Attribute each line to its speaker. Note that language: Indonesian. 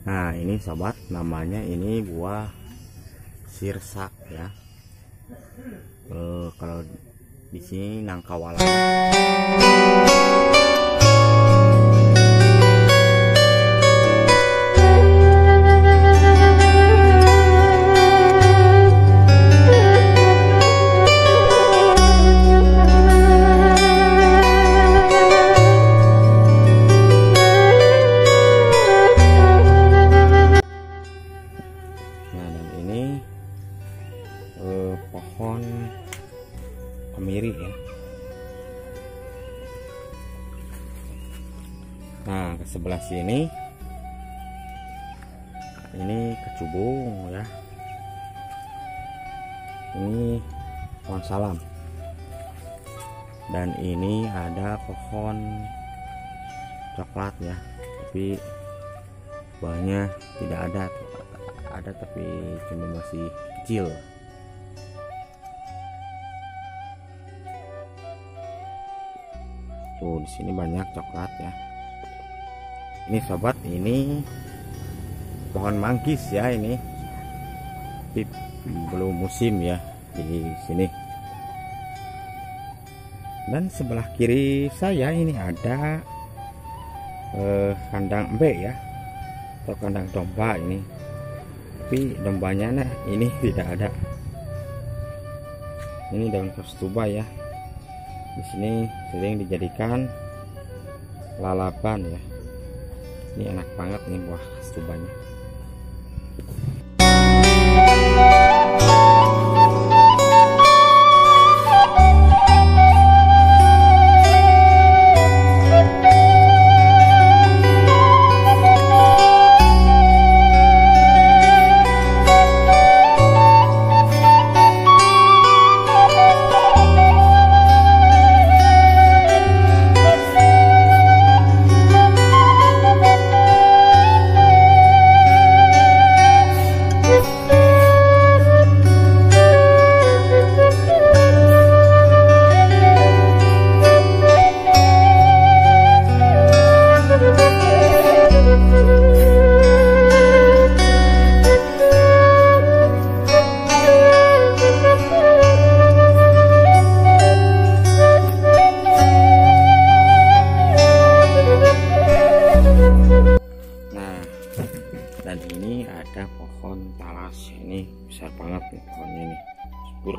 Speaker 1: Nah ini sobat, namanya ini buah sirsak ya. Kalau di sini nangkawalan. Pohon kemiri ya. Nah ke sebelah sini ini kecubung ya, ini pohon salam, dan ini ada pohon coklat ya, tapi buahnya tidak ada tapi cuma masih kecil. Tuh di sini banyak coklat ya. Ini sobat, ini pohon manggis ya, ini tapi belum musim ya di sini. Dan sebelah kiri saya ini ada kandang embe ya, atau kandang domba ini, tapi dombanya nah ini tidak ada. Ini daun kastuba ya. Di sini sering dijadikan lalapan ya. Ini enak banget nih buah kastubanya. Dan ini ada pohon talas, ini besar banget nih pohonnya nih, subur.